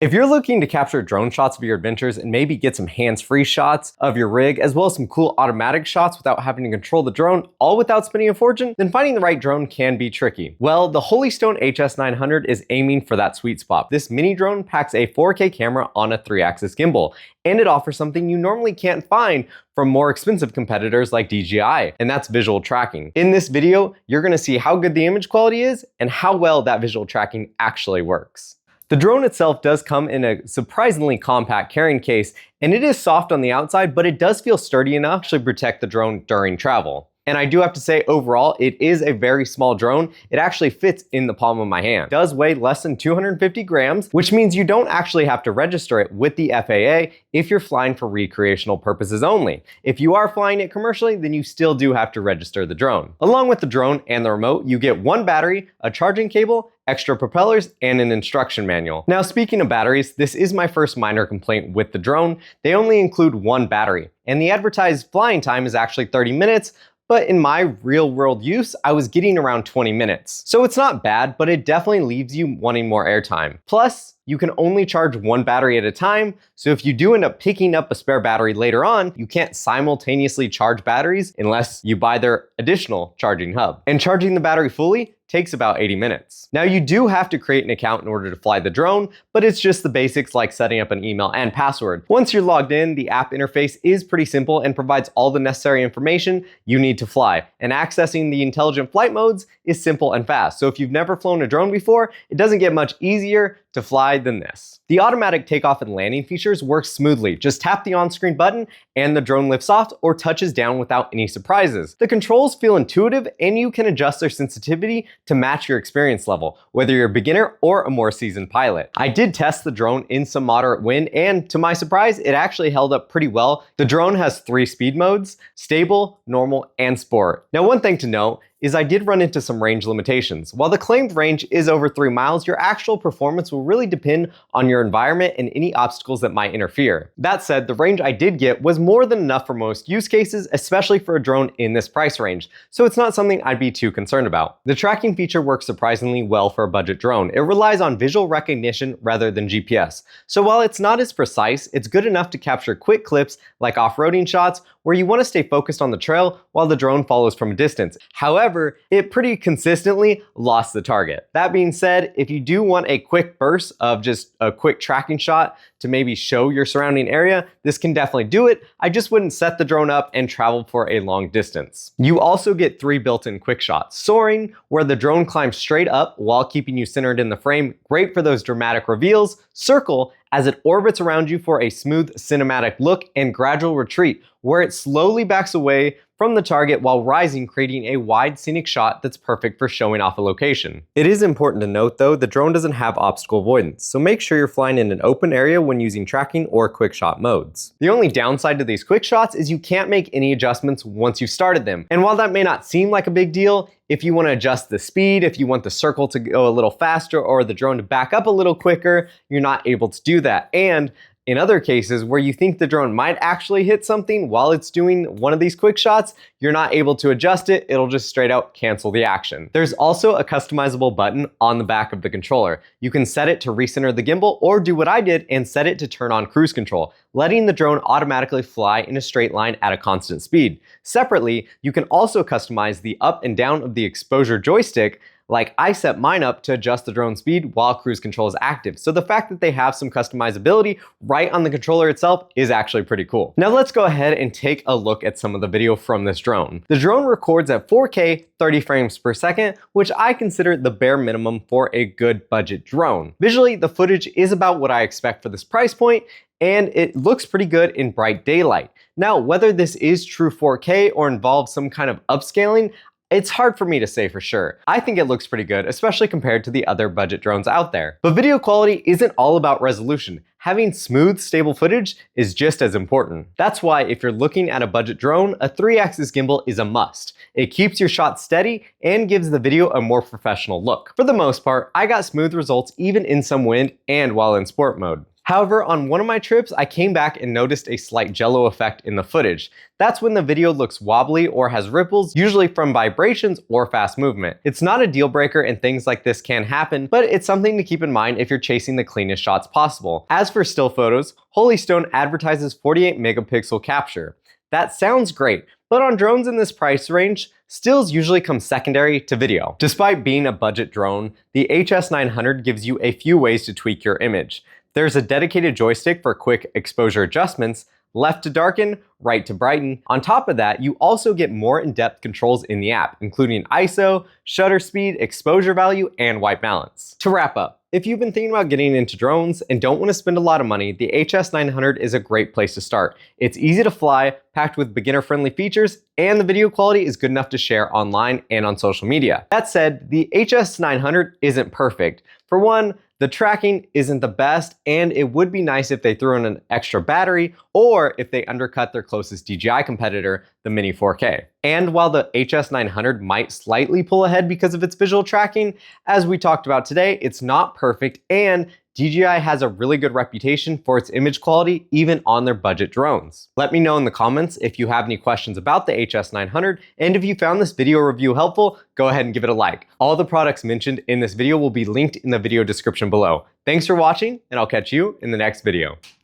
If you're looking to capture drone shots of your adventures and maybe get some hands-free shots of your rig, as well as some cool automatic shots without having to control the drone, all without spending a fortune, then finding the right drone can be tricky. Well, the Holy Stone HS900 is aiming for that sweet spot. This mini drone packs a 4K camera on a 3-axis gimbal, and it offers something you normally can't find from more expensive competitors like DJI, and that's visual tracking. In this video, you're gonna see how good the image quality is and how well that visual tracking actually works. The drone itself does come in a surprisingly compact carrying case, and it is soft on the outside, but it does feel sturdy enough to actually protect the drone during travel. And I do have to say, overall, it is a very small drone. It actually fits in the palm of my hand. It does weigh less than 250 grams, which means you don't actually have to register it with the FAA if you're flying for recreational purposes only. If you are flying it commercially, then you still do have to register the drone. Along with the drone and the remote, you get one battery, a charging cable, extra propellers, and an instruction manual. Now, speaking of batteries, this is my first minor complaint with the drone. They only include one battery, and the advertised flying time is actually 30 minutes, but in my real world use, I was getting around 20 minutes. So it's not bad, but it definitely leaves you wanting more airtime. Plus, you can only charge one battery at a time, so if you do end up picking up a spare battery later on, you can't simultaneously charge batteries unless you buy their additional charging hub. And charging the battery fully takes about 80 minutes. Now, you do have to create an account in order to fly the drone, but it's just the basics like setting up an email and password. Once you're logged in, the app interface is pretty simple and provides all the necessary information you need to fly. And accessing the intelligent flight modes is simple and fast. So if you've never flown a drone before, it doesn't get much easier to fly than this. The automatic takeoff and landing features work smoothly. Just tap the on-screen button and the drone lifts off or touches down without any surprises. The controls feel intuitive and you can adjust their sensitivity to match your experience level, whether you're a beginner or a more seasoned pilot. I did test the drone in some moderate wind, and to my surprise, it actually held up pretty well. The drone has 3 speed modes: stable, normal, and sport. Now, one thing to note is I did run into some range limitations. While the claimed range is over 3 miles, your actual performance will really depend on your environment and any obstacles that might interfere. That said, the range I did get was more than enough for most use cases, especially for a drone in this price range, so it's not something I'd be too concerned about. The tracking feature works surprisingly well for a budget drone. It relies on visual recognition rather than GPS. So while it's not as precise, it's good enough to capture quick clips like off-roading shots where you want to stay focused on the trail while the drone follows from a distance. However, it pretty consistently lost the target. That being said, if you do want a quick burst of just a quick tracking shot to maybe show your surrounding area, this can definitely do it. I just wouldn't set the drone up and travel for a long distance. You also get 3 built-in quick shots. Soaring, where the drone climbs straight up while keeping you centered in the frame, great for those dramatic reveals. Circle, as it orbits around you for a smooth cinematic look, and gradual retreat, where it slowly backs away from the target while rising, creating a wide scenic shot that's perfect for showing off a location. It is important to note though, the drone doesn't have obstacle avoidance, so make sure you're flying in an open area when using tracking or quick shot modes. The only downside to these quick shots is you can't make any adjustments once you've started them. And while that may not seem like a big deal, if you want to adjust the speed, if you want the circle to go a little faster or the drone to back up a little quicker, you're not able to do that. And in other cases where you think the drone might actually hit something while it's doing one of these quick shots, you're not able to adjust it, it'll just straight out cancel the action. There's also a customizable button on the back of the controller. You can set it to recenter the gimbal or do what I did and set it to turn on cruise control, letting the drone automatically fly in a straight line at a constant speed. Separately, you can also customize the up and down of the exposure joystick. Like I set mine up to adjust the drone speed while cruise control is active. So the fact that they have some customizability right on the controller itself is actually pretty cool. Now let's go ahead and take a look at some of the video from this drone. The drone records at 4K 30 frames per second, which I consider the bare minimum for a good budget drone. Visually, the footage is about what I expect for this price point, and it looks pretty good in bright daylight. Now, whether this is true 4K or involves some kind of upscaling, it's hard for me to say for sure. I think it looks pretty good, especially compared to the other budget drones out there. But video quality isn't all about resolution. Having smooth, stable footage is just as important. That's why if you're looking at a budget drone, a 3-axis gimbal is a must. It keeps your shot steady and gives the video a more professional look. For the most part, I got smooth results even in some wind and while in sport mode. However, on one of my trips, I came back and noticed a slight jello effect in the footage. That's when the video looks wobbly or has ripples, usually from vibrations or fast movement. It's not a deal breaker and things like this can happen, but it's something to keep in mind if you're chasing the cleanest shots possible. As for still photos, Holy Stone advertises 48 megapixel capture. That sounds great, but on drones in this price range, stills usually come secondary to video. Despite being a budget drone, the HS900 gives you a few ways to tweak your image. There's a dedicated joystick for quick exposure adjustments, left to darken, right to brighten. On top of that, you also get more in-depth controls in the app, including ISO, shutter speed, exposure value, and white balance. To wrap up, if you've been thinking about getting into drones and don't want to spend a lot of money, the HS900 is a great place to start. It's easy to fly, packed with beginner-friendly features, and the video quality is good enough to share online and on social media. That said, the HS900 isn't perfect. For one, the tracking isn't the best, and it would be nice if they threw in an extra battery or if they undercut their closest DJI competitor, the Mini 4K. And while the HS900 might slightly pull ahead because of its visual tracking, as we talked about today, it's not perfect, and DJI has a really good reputation for its image quality even on their budget drones. Let me know in the comments if you have any questions about the HS900, and if you found this video review helpful, go ahead and give it a like. All the products mentioned in this video will be linked in the video description below. Thanks for watching, and I'll catch you in the next video.